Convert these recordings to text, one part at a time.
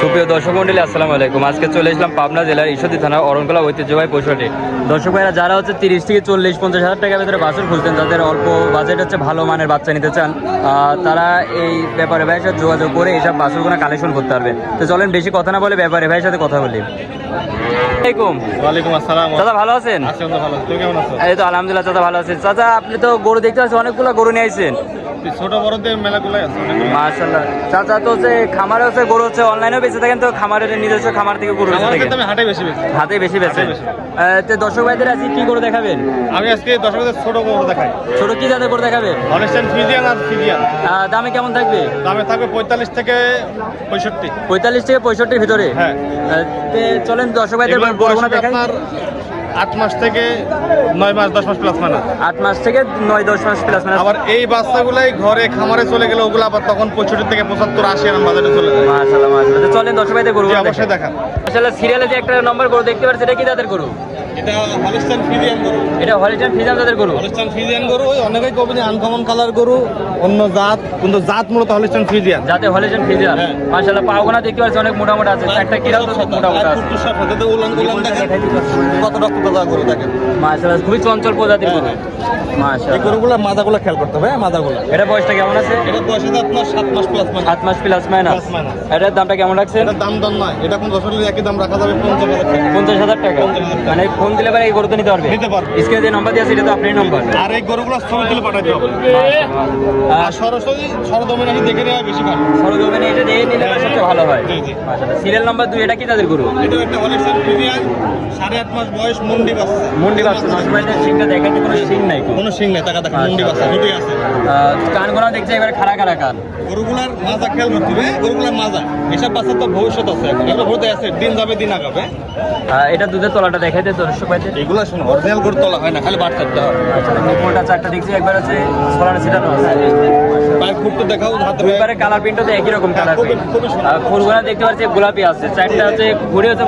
সুপ্রিয় দর্শক মন্ডলী, আসসালামু আলাইকুম। আজকে চলে আসলাম পাবনা জেলার ঈশ্বরদী থানা অরণকলা ঐতিহ্যবাহী পশুহাটে। দর্শক ভাইরা যারা হচ্ছে 30 থেকে 40-50 হাজার টাকার ভিতরে বাছুর খুঁজতেন, যাদের অল্প বাজেট হচ্ছে ভালো মানের বাচ্চা নিতে চান, তারা এই ব্যাপারে ভাইয়ের সাথে যোগাযোগ করে এইসব বাছুরগুলো কালেকশন করতে পারবে। তো চলেন বেশি কথা না বলে ব্যাপারে ভাইয়ের সাথে কথা বলি। ওয়ালাইকুম আসসালাম। চাচা ভালো আছেন? ভালো, তুমি কেমন আছো? এই তো আলহামদুলিল্লাহ চাচা ভালো আছেন। চাচা আপনি তো গরু দেখতে পাচ্ছেন, অনেকগুলো গরু নিয়ে আসছেন। ছোট বড়দের মেলাগুলাই আছে। মাশাআল্লাহ। চাচা তো হচ্ছে খামারে হচ্ছে গরু হচ্ছে অনলাইনেও বেঁচে থাকেন, তো খামারের নিজস্ব খামার থেকে গরু বেঁচে থাকেন? আমি হাটে বেশি হাতে বেশি বেচেন। তো দর্শক ভাইদের আজকে কি গরু দেখাবেন? আমি আজকে দর্শকদের ছোট গরু দেখাই। ছোট কি জাতের গরু দেখাবেন? হলস্টাইন ফ্রিজিয়ান আর ফ্রিজিয়ান। দামে কেমন থাকবে? দামে থাকবে 45 থেকে 65। 45 থেকে 65 ভিতরে। হ্যাঁ। চলেন দর্শক ভাইদের গরুগুলো দেখাই। 8 মাস থেকে 9 মাস 10 মাস প্লাস মানে 8 মাস থেকে 9-10 মাস প্লাস মানে। আবার এই বাচ্চাগুলাই ঘরে খামারে চলে গেলে ওগুলো আবার তখন 65 থেকে 75-80 এরকম বাজারে চলে যায়। মাশাআল্লাহ মাশাআল্লাহ। তো চলেন দর্শক ভাইদের গরুগুলো অবশ্যই দেখান। মাশাআল্লাহ। সিরিয়ালে যে একটা নম্বর গরু দেখতে পাচ্ছেন, এটা কি জাতের গরু? এটা হলস্টাইন ফ্রিজিয়ান গরু। এটা হলস্টাইন ফ্রিজিয়ান জাতের গরু। হলস্টাইন ফ্রিজিয়ান গরু ওই অনেকেই কবিনি আনকমন কালার গরু, অন্য জাত, কিন্তু জাত মূলত হলস্টাইন ফ্রিজিয়ান। যাতে হলস্টাইন ফ্রিজিয়ান। হ্যাঁ। মাশাআল্লাহ। পাওগোনা দেখতে পাচ্ছেন অনেক মোটা মোটা আছে, একটা কিরাও তো মোটা মোটা আছে। সাথে উলান দেখেন কত রক্ত দাদা গরু দেখেন। মাশাআল্লাহ, খুবই চঞ্চল প্রজাতির গরু। মাশাআল্লাহ। এই গরুগুলো মাদাগুলো খেয়াল করতে হবে। মাদাগুলো এটা বয়সটা কেমন আছে? এটা বয়স আছে আপনার 7 মাস প্লাস মানে 7 মাস প্লাস মাইনাস। এটার দামটা কেমন রাখছেন? এটা দাম নয়, এটা কোন দশরের একই দাম রাখা যাবে 50,000 টাকা। 50,000 টাকা। মানে ফোন দিলে পরে এই গরু তো নিতে পারবে? নিতে পারবে। স্ক্রিনে যে নাম্বার দিয়ে আছে এটা তো আপনার নাম্বার। আর এই গরুগুলো ছবি তুলে পাঠাতে হবে। আর সরাসরি সরজমিনে এসে দেখে নেওয়া বেশি ভালো। সরজমিনে এটা দিয়ে নিলে পরে সবচেয়ে ভালো হয়। জি, জি। মাশাআল্লাহ। সিরিয়াল নাম্বার 2 এটা কি তাদের গরু? এটা একটা হলস্টাইন ফ্রিজিয়ান, 8.5 মাস বয়স, মুন্ডি বাচ্চা। মুন্ডি বাচ্চা। নরমালি সিংটা দেখাতে কোনো সিং নাই। কোনো সিং নেই, টাকা দেখা মুন্ডি বাচ্চা দুটোই আছে। কানগুলো দেখছে এবারে খাড়া খাড়া কান। গরুগুলার মাজা খেয়াল করতে হবে। গরুগুলার মাজা এসব বাচ্চার তো ভবিষ্যৎ আছে, এখন এগুলো ভোটে আছে, দিন যাবে দিন আগাবে। এটা দুধের তলাটা দেখাইতে দর্শক ভাইদের। এগুলা শোনো অরিজিনাল গরু তোলা হয় না, খালি বাচ্চাটা হয়। আচ্ছা, নিপুলটা চারটা দেখছি একবার আছে ছড়ানো ছিটানো আছে। পায়ের ফুট তো দেখাও, হাতে দুইবারে কালার প্রিন্টও তো একই রকম কালার খুবই প্রিন্ট। খুবই সুন্দর। ফুলগুলা দেখতে পাচ্ছি গোলাপি আছে, চারটা আছে ঘুরে হচ্ছে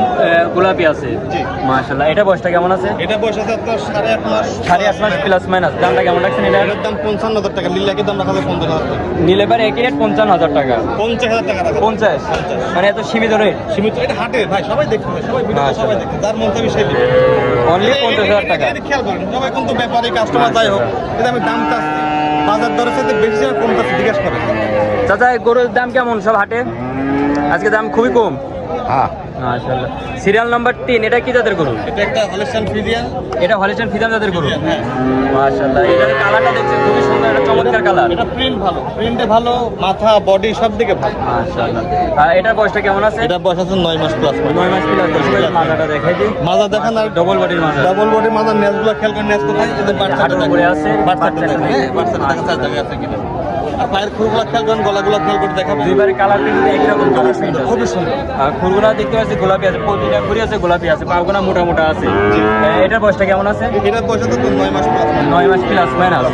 গোলাপি আছে। জি। মাশাআল্লাহ। এটা বয়সটা কেমন আছে? এটা বয়স আছে আপনার 8.5 মাস। 8.5 মাস প্লাস মাইনাস। দামটা কেমন রাখছেন এটা? এটার দাম 55,000 টাকা, লিল্লাকের দাম রাখা যাবে 50,000 টাকা। নিলে পারে একই রেট 55,000 টাকা। 50,000 টাকা রাখা 50 মানে এত সীমিত রেট। সীমিত। এটা হাটে ভাই, সবাই দেখতে পায়, সবাই ভিডিও আচ্ছা। সবাই দেখতে, যার মন চাই সেই দিবে। অনলি 50,000 টাকা। এটা খেয়াল করেন, সবাই কিন্তু ব্যাপারী কাস্টমার যাই হোক, এটা আমি দাম চাচ্ছি বাজার দরের সাথে বেশি আর কম চাচ্ছি জিজ্ঞেস করে। চাচা এই গরুর দাম কেমন সব হাটে? আজকে দাম খুবই কম। হ্যাঁ। মাশাআল্লাহ। সিরিয়াল নাম্বার 3 এটা কি জাতের গরু? এটা একটা হলস্টাইন ফ্রিজিয়ান। এটা হলস্টাইন ফ্রিজিয়ান জাতের গরু। হ্যাঁ। মাশাআল্লাহ। এটার কালারটা দেখছেন খুবই সুন্দর, একটা চমৎকার কালার। এটা প্রিন্ট ভালো, প্রিন্টে ভালো, মাথা বডি সব দিকে ভালো। মাশাআল্লাহ। এটার বয়সটা কেমন আছে? এটা বয়স আছে 9 মাস প্লাস। 9 মাস প্লাস। মাজাটা দেখাই দিই। মাজা দেখেন আর ডবল বডির মাজা। ডাবল বডি মাজার নেজগুলো খেয়াল করে, নেজ কোথায়? এটা বাচ্চাটা হাঁটুর উপরে আছে, বাচ্চাটা বাচ্চাটা দেখেন, হ্যাঁ, বাচ্চাটা দেখা যায় জায়গা আছে কিনা। আর পায়ের খুরগুলো খেয়াল করেন, গলাগুলো খেয়াল করে দেখাবো। দুইবারে কালার প্রিন্ট একই রকম কালার প্রিন্ট আছে। খুবই সুন্দর। খুরগুনা দেখতে পাচ্ছি গোলাপি আছে, প্রতিটা খুরি আছে গোলাপি আছে, পাগুনা মোটা মোটা আছে। এটার বয়সটা কেমন আছে? এটার বয়স আছে 9 মাস প্লাস। 9 মাস প্লাস মাইনাস।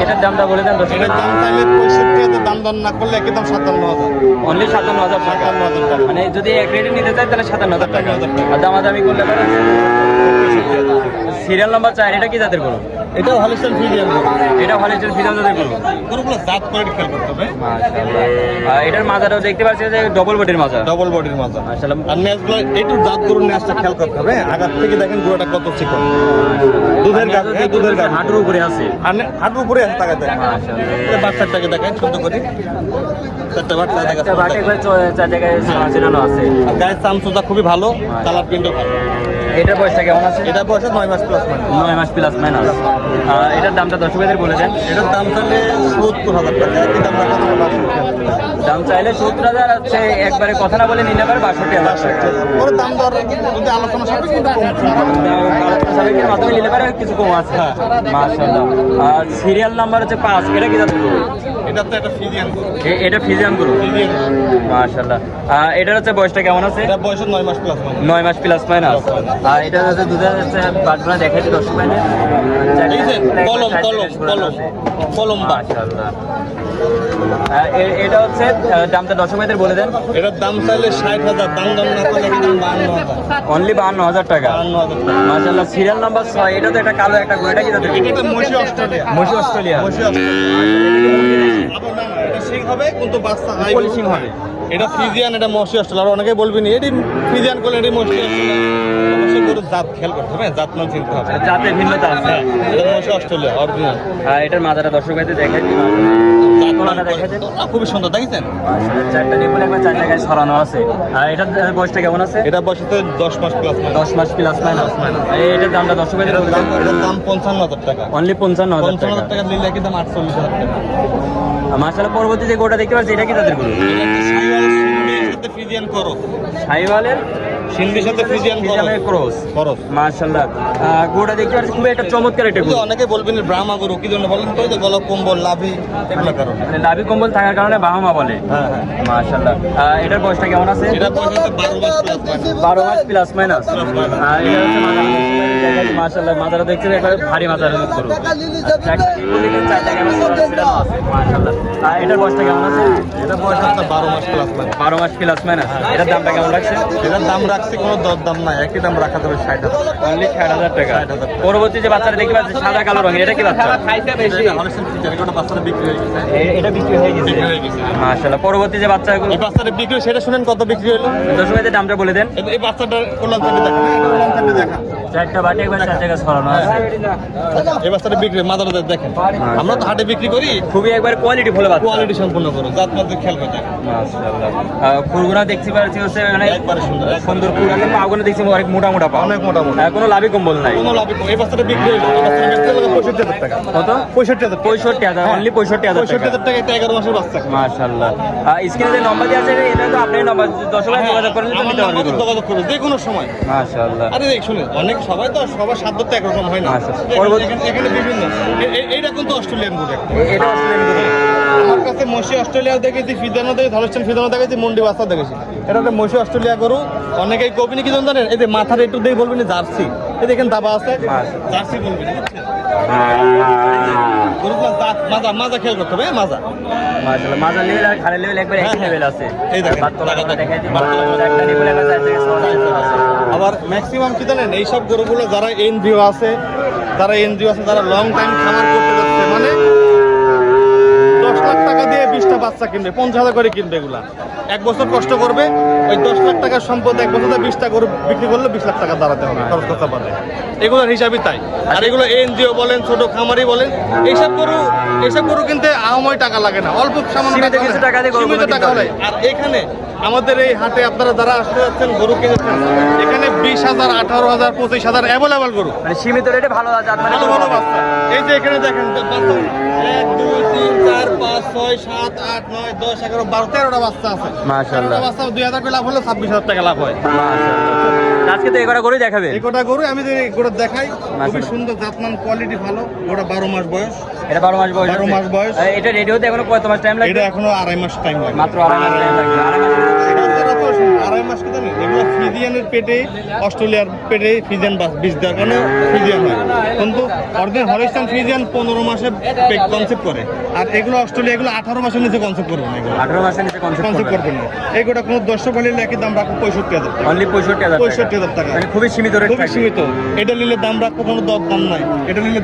এটার দামটা বলে দেন দর্শক। এটার দাম চাইলে 65,000, দাম দর না করলে একদম 57,000। অনলি 57,000 টাকা। 57,000 টাকা। মানে যদি এক রেটে নিতে চাই তাহলে 57,000 টাকা। আর দামাদামি করলে পারে। সিরিয়াল নাম্বার 4 এটা কি জাতের গরু? এটাও হলস্টাইন ফ্রিজিয়ান। এটা হলস্টাইন ফ্রিজিয়ান জাতের গরু। গরুগুলো জাত করে খেয়াল করতে হবে। মাশাআল্লাহ। এটার মাজাটাও দেখতে পাচ্ছি যে ডবল বডির মাজা। ডবল বডির মাজা। মাশাআল্লাহ। আর নেজগুলো একটু জাত গরুর নেজটা খেয়াল করতে হবে। আগার থেকে দেখেন গরুটা কত চিকন। দুধের গাছ, হ্যাঁ, দুধের গাছ। হাঁটুর উপরে আছে। আর হাঁটুর উপরে আছে, তাকাতে মাশাআল্লাহ। এটা বাচ্চাটাকে দেখেন সুন্দর করে। চারটা বাচ্চা দেখা একটা বাটে করে 4 জায়গায় ছিটানো আছে। আর গায়ের চামচুটা খুবই ভালো, কালার প্রিন্টও ভালো। এটার বয়সটা কেমন আছে? এটা বয়স 9 মাস প্লাস মানে। 9 মাস প্লাস মাইনাস। এটার দামটা দর্শকদের বলে দেন। এটার দাম চাইলে 70,000 টাকা, কি দাম রাখা যাবে 62,000। দাম চাইলে 70,000 হচ্ছে, একবারে কথা না বলে নিলে পারে 62,000 টাকা। ওর দাম দর যদি আলোচনা সাপেক্ষে কিন্তু কম আছে। সাবেকের মাধ্যমে নিলে পারে কিছু কম আছে। মাশাআল্লাহ। আর সিরিয়াল নাম্বার হচ্ছে 5 এটা কি জাতের গরু? এটা তো একটা ফ্রিজিয়ান গরু। এটা ফিজিয়ান গরু। মাশাআল্লাহ। এটার হচ্ছে বয়সটা কেমন আছে? এটা বয়স 9 মাস প্লাস মানে। 9 মাস প্লাস মাইনাস। আর এটা হচ্ছে দুধের হচ্ছে বাটগুলো দেখাচ্ছি দর্শক ভাইদের। এই যে কলম কলম কলম কলম বাট। মাশাআল্লাহ। এটা হচ্ছে দামটা দর্শক ভাইদের বলে দেন। এটার দাম চাইলে 60,000, দাম দর না করলে কি দাম 52,000। অনলি 52,000 টাকা। 52,000 টাকা। মাশাআল্লাহ। সিরিয়াল নাম্বার 6 এটা তো একটা কালো একটা গরু, এটা কি জাতের গরু? এটা মশি অস্ট্রেলিয়া। মশি অস্ট্রেলিয়া। মশি অস্ট্রেলিয়া। আবার না, এটা সিং হবে কিন্তু বাচ্চা হাই পলিশিং হবে। এটা ফ্রিজিয়ান, এটা মসি অস্ট্রেলিয়া। আর অনেকে বলবেন এটি ফ্রিজিয়ান করলে এটি মসি অস্ট্রেলিয়া। অবশ্যই গরুর জাত খেয়াল করতে হবে, জাত মান চিনতে হবে। জাতের ভিন্নতা আছে। এটা মসি অস্ট্রেলিয়া অরিজিনাল। এটার মাথাটা দর্শক ভাইদের দেখাই দিই। খুবই সুন্দর, দেখেছেন? চারটা নিপুল একবার 4 জায়গায় ছড়ানো আছে। আর এটার বয়সটা কেমন আছে? এটা বয়সে 10 মাস প্লাস। 10 মাস প্লাস মাইনাস। এটার দামটা দর্শক ভাইদের এটার দাম 55,000 টাকা। অনলি 55,000 55,000 টাকা নিলে কি দাম 48,000 টাকা। মাশাআল্লাহ, পরবর্তী যে গোটা দেখতে পাচ্ছি এটা কি তাদের গরু? ফ্রিজিয়ান করো, সাইওয়ালের সিন্ধির সাথে ফ্রিজিয়ান ক্রস। মাশাআল্লাহ, গোটা দেখতে পাচ্ছি খুবই একটা চমৎকার একটা গরু। অনেকে বলবেন ব্রাহ্মা গরু, কি জন্য বলেন তো? যে গলা কম্বল, লাভি, এগুলো কারণে। মানে লাভি কম্বল থাকার কারণে বাহামা বলে। হ্যাঁ হ্যাঁ। মাশাআল্লাহ, এটার বয়সটা কেমন আছে? এটা বয়স হচ্ছে 12 মাস প্লাস মাইনাস। 12 মাস প্লাস মাইনাস। এটা হচ্ছে মাশাআল্লাহ, মাজারা দেখতে একবারে ভারী মাজারের গরু। মাশাআল্লাহ, এটার বয়সটা কেমন আছে? এটা বয়স হচ্ছে 12 মাস প্লাস মাইনাস। 12 মাস প্লাস মাইনাস। এটার দামটা কেমন লাগছে? এটার দাম রাখছি, কোনো দর দাম নাই, একই দাম রাখা যাবে 60,000। অনলি 60,000 টাকা। 60,000 টাকা। পরবর্তী যে বাচ্চাটা দেখতে পাচ্ছি সাদা কালো রঙের, এটা কি বাচ্চা? এটা হলস্টাইন ফ্রিজিয়ান, এটা বাচ্চাটা বিক্রি হয়ে গেছে। এটা বিক্রি হয়ে গেছে। বিক্রি হয়ে গেছে। মাশাআল্লাহ, পরবর্তী যে বাচ্চাগুলো এই বাচ্চাটা বিক্রি, সেটা শুনেন কত বিক্রি হলো? দর্শক ভাইদের দামটা বলে দেন। এই বাচ্চাটার কোলান থেকে দেখা, এটা কোলান থেকে দেখা। চারটা বাটি একবার 4 জায়গায় ছড়ানো আছে। এই বাচ্চাটা বিক্রি, মাদার দেখেন। আমরা তো হাটে বিক্রি করি, খুবই একবার কোয়ালিটি ফুল বাচ্চা। কোয়ালিটি সম্পূর্ণ করো, জাত মাত্র খেয়াল করে দেখেন। মাশাআল্লাহ, খুরগুনা দেখতে পাচ্ছি হচ্ছে মানে একবারে সুন্দর, সুন্দর খুরগুনা। পাগুলো দেখছি অনেক মোটা মোটা পা, অনেক মোটা মোটা। কোনো লাভি কম্বল নাই। কোনো লাভ নেই। এই বাচ্চাটা বিক্রি হলো, এই বাচ্চাটা বিক্রি হলো 65,000 টাকা। কত? 65,000। 65,000, অনলি 65,000 টাকা। 65,000 টাকা, এটা 11 মাসের বাচ্চা। মাশাআল্লাহ, স্ক্রিনে যে নম্বর দেওয়া আছে এটা তো আপনার নম্বর, দর্শক ভাই যোগাযোগ করে নিতে আমার নিতে পারবে। নাম্বারে যোগাযোগ করবে যে কোনো সময়। মাশাআল্লাহ, আরে দেখ শুনে, অনেক সবাই তো সবার সাধ্য তো একরকম হয় না। আচ্ছা। এখানে বিভিন্ন এইটা কিন্তু অস্ট্রেলিয়ান গুড একটা। এটা অস্ট্রেলিয়ান গরু। আমার কাছে মসি অস্ট্রেলিয়াও দেখেছি, ফিদানো দেখেছি, ধলস্টাইন ফিদানো দেখেছি, মন্ডি বাচ্চা দেখেছি। এটা একটা মসি অস্ট্রেলিয়া গরু। অনেকেই কবিনি কি জানেন? এই যে মাথার একটু দিয়ে বলবেন জার্সি, এই দেখেন দাবা আছে, জার্সি বলবেন। গরুগুলো দাঁত, মাজা মাজা খেয়াল করতে হবে, মাজা। মাশাআল্লাহ, মাজা লেভেল আর খালে লেভেল একবার একই লেভেল আছে। এই দেখেন, বাতলা দেখেন, দেখাই দিই। বাতলা। একটা নিপুল একবার 4 জায়গায় ছড়ানো আছে। আবার ম্যাক্সিমাম কি জানেন? এইসব গরুগুলো যারা এনজিও আছে, যারা লং টাইম খামার করতে যাচ্ছে, মানে 10 লাখ টাকা দিয়ে 20টা বাচ্চা কিনবে, 50,000 করে কিনবে। এগুলা 1 বছর কষ্ট করবে, ওই 10 লাখ টাকার সম্পদ 1 বছরে 20টা গরু বিক্রি করলে 20 লাখ টাকা দাঁড়াতে হবে খরচ করতে পারবে। এগুলোর হিসাবই তাই। আর এগুলো এনজিও বলেন, ছোট খামারি বলেন, এইসব গরু কিনতে আহামরি টাকা লাগে না, অল্প সামান্য সীমিত কিছু টাকা দিয়ে গরুগুলো সীমিত টাকা কিনতে হলে। আর এখানে আমাদের এই হাটে আপনারা যারা আসতে যাচ্ছেন গরু কিনেছেন, এখানে 20,000, 18,000, 25,000 অ্যাভেলেবল গরু, মানে সীমিত রেটে ভালো জাত মানে ভালো ভালো বাচ্চা। এই যে এখানে দেখেন বাচ্চা 1, 2, 3, 4, 5, 6, 7, 8, 9, 10, 11, 12, 13টা বাচ্চা আছে। মাশাআল্লাহ, 13টা বাচ্চা 2,000 করে লাভ হলে 26,000 টাকা লাভ হয়। মাশাআল্লাহ। আজকে তো এগারো করে দেখাবে। এই কটা গরু আমি যে গোটা দেখাই, খুবই সুন্দর, জাতমান, কোয়ালিটি ভালো। গোটা 12 মাস বয়স। এটা 12 মাস বয়স। 12 মাস বয়স। এটা রেডি হতে এখনো কত মাস টাইম লাগবে? এটা এখনো 2.5 মাস টাইম লাগে। মাত্র 2.5 মাস টাইম লাগবে। 2.5 মাস। বাচ্চারা তো 2.5 মাস কি জানেন? এগুলো ফ্রিজিয়ানের পেটে, অস্ট্রেলিয়ার পেটে ফ্রিজিয়ান বীজ দেওয়ার কারণে ফ্রিজিয়ান হয়। কিন্তু অরিজিনাল হলস্টাইন ফ্রিজিয়ান 15 মাসে কনসেপ্ট করে। আর এগুলো অস্ট্রেলিয়া, এগুলো 18 মাসের নিচে কনসেপ্ট করবে না। এগুলো 18 মাসের নিচে কনসেপ্ট কনসেপ্ট করবে না। এইগুলো কোনো দর্শক হলে একই দাম রাখবো 65,000 টাকা। অনলি 65,000 টাকা। 65,000 টাকা। মানে খুবই সীমিত রেট। খুবই সীমিত। এটা নিলে দাম রাখবো, কোনো দর দাম নাই। এটা নিলে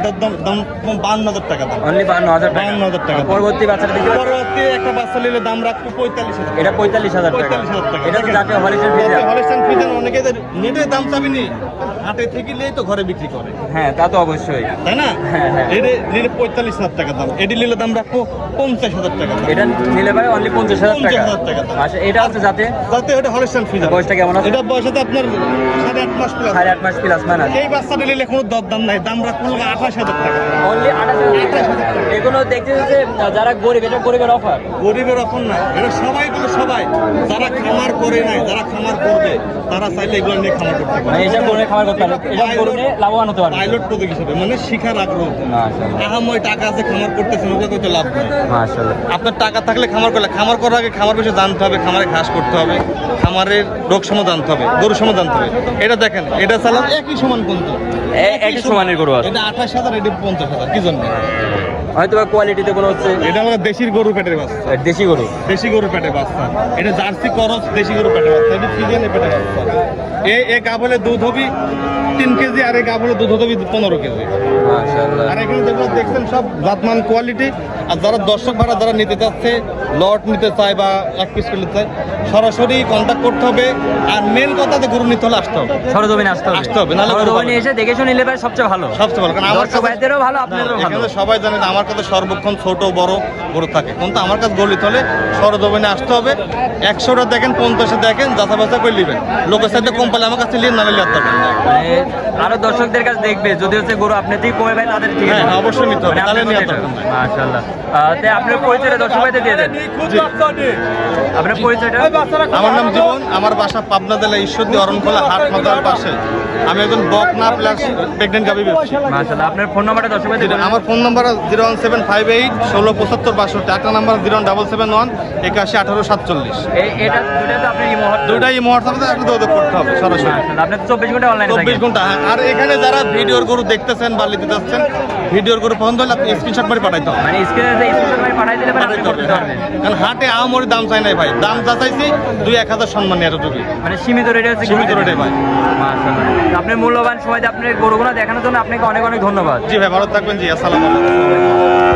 দাম 52,000 টাকা দাম। অনলি 52,000 টাকা। 52,000 টাকা। পরবর্তী বাচ্চাটা দেখতে পাচ্ছি, পরবর্তী একটা বাচ্চা নিলে দাম রাখবো 45,000 টাকা। এটা 45,000 টাকা। 45,000 টাকা। এটা তো জাতীয় হলিস্টাইন ফ্রিজিয়ান। হলস্টাইন ফ্রিজিয়ান অনেকে নেটে দাম চাবিনি, হাটে থেকে নিলেই তো ঘরে বিক্রি করে, হ্যাঁ তা তো অবশ্যই। তাই না? হ্যাঁ, হ্যাঁ। এটা নিলে 45,000 টাকা দাম। এটি নিলে দাম রাখবো 50,000 টাকা দাম। এটা নিলে ভাই অনলি 50,000 টাকা। 50,000 টাকা। আচ্ছা, এটা হচ্ছে যাতে যাতে এটা হলস্টাইন ফ্রিজিয়ান। বয়সটা কেমন আছে? এটা বয়স আছে আপনার 8.5 মাস প্লাস। 8.5 মাস প্লাস মাইনাস। এই বাচ্চাটা নিলে কোনো দর দাম নাই, দাম রাখবো 28,000 টাকা। অনলি 28,000 টাকা। এগুলো দেখতে যে যারা গরিব, এটা গরিবের অফার। গরিবের অফার না, এটা সবাই যারা খামার করে নাই, যারা খামার করবে, তারা চাইলে এগুলো নিয়ে খামার করতে পারে। মানে এটা করে খাবার করতে পারবে, এটা করে লাভবান হতে পারবে। পাইলট পদক হিসেবে, মানে শিখার আগ্রহ। মাশাআল্লাহ, আহাময় টাকা আছে, খামার করতেছেন, ওগুলো করতে লাভ নেই। মাশাআল্লাহ। আপনার টাকা থাকলে খামার করলে, খামার করার আগে খামার বিষয়ে জানতে হবে, খামারে ঘাস করতে হবে, খামারের রোগ সময় জানতে হবে, গরু সময় জানতে হবে। এটা দেখেন, এটা চালান একই সমান কিন্তু একই সমানের গরু আছে। এটা 28,000, এটা 50,000। কি জন্য? হয়তো বা কোয়ালিটিতে কোনো হচ্ছে এটা আমাদের দেশির গরু পেটের বাচ্চা, দেশি গরু। দেশি গরু পেটের বাচ্চা। এটা জার্সি করস দেশি গরু পেটের বাচ্চা, এটা ফ্রিজিয়ানের পেটের বাচ্চা। এ গাভলে দুধ হবি 3 কেজি, আর এই গাভলে দুধ হবি 15 কেজি। মাশাআল্লাহ। আর এখানে যেগুলো দেখছেন সব জাতমান কোয়ালিটি। আর যারা দর্শক ভাড়া যারা নিতে চাচ্ছে, লট নিতে চায় বা 1 পিস নিতে চায়, সরাসরি কন্ট্যাক্ট করতে হবে। আর মেন কথা যে গরু নিতে হলে আসতে হবে, সরজমিনে আসতে আসতে হবে, নাহলে গরু সরজমিনে পাবে না। এসে দেখে শুনে নিলে পারে সবচেয়ে ভালো। সবচেয়ে ভালো, কারণ আমার দর্শক ভাইদেরও ভালো, আপনাদেরও ভালো। এখানে সবাই জানে যে আমার কাছে সর্বক্ষণ ছোট বড় গরু থাকে, কিন্তু আমার কাছে গরু নিতে হলে সরজমিনে আসতে হবে। 100টা দেখেন, 50 দেখেন, যাতা বাছা করে নেবেন। লোকের সাথে কম পেলে আমার কাছে নিয়ে নালে লিখতে হবে। মানে আরো দর্শকদের কাছে দেখবে যদি হচ্ছে গরু আপনি থেকে কমে পায় তাদের ঠিক হ্যাঁ, অবশ্যই নিতে হবে, তাহলে নিয়ে আসতে হবে। মাশাআল্লাহ। তাই আপনার পরিচয়টা দর্শক ভাইদের দিয়ে দেন। আপনার পরিচয়টা? আমার নাম জীবন, আমার বাসা পাবনা জেলা ঈশ্বরদী অরণখোলা হাট মাজার পাশে। আমি একজন বকনা প্লাস প্রেগনেন্ট গাভী ব্যবসায়ী। মাশাআল্লাহ। আপনার ফোন নাম্বারটা দর্শক ভাইদের বলুন। আমার ফোন নাম্বার 01758 1675 62। একটা নাম্বার 0771 81 18 47। এটা দুটো তো আপনি ইমোহট দুটাই মহর্তাতে একটু যোগাযোগ করতে হবে সরাসরি। মাশাআল্লাহ। আপনি 24 ঘন্টা অনলাইনে 24 থাকেন। ঘন্টা। আর এখানে যারা ভিডিওর গরু দেখতেছেন বা নিতে যাচ্ছেন, ভিডিওর গরু পছন্দ হলে আপনি স্ক্রিনশট করে পাঠাইতে হবে। মানে স্ক্রিনে যে স্ক্রিনশট মারি পাঠাই দিলে পরে আপনি করতে পারবেন। কারণ হাটে আমরি দাম চাই নাই ভাই, দাম যা চাইছি 2-1000 সম্মান নিয়ে এতটুকুই, মানে সীমিত রেটে হচ্ছে সীমিত রেটে ভাই। মাশাআল্লাহ। আপনার মূল্যবান সময় দিয়ে আপনার গরুগুলো দেখানোর জন্য আপনাকে অনেক অনেক ধন্যবাদ। জি ভাই, ভালো থাকবেন। জি, আসসালামু আলাইকুম।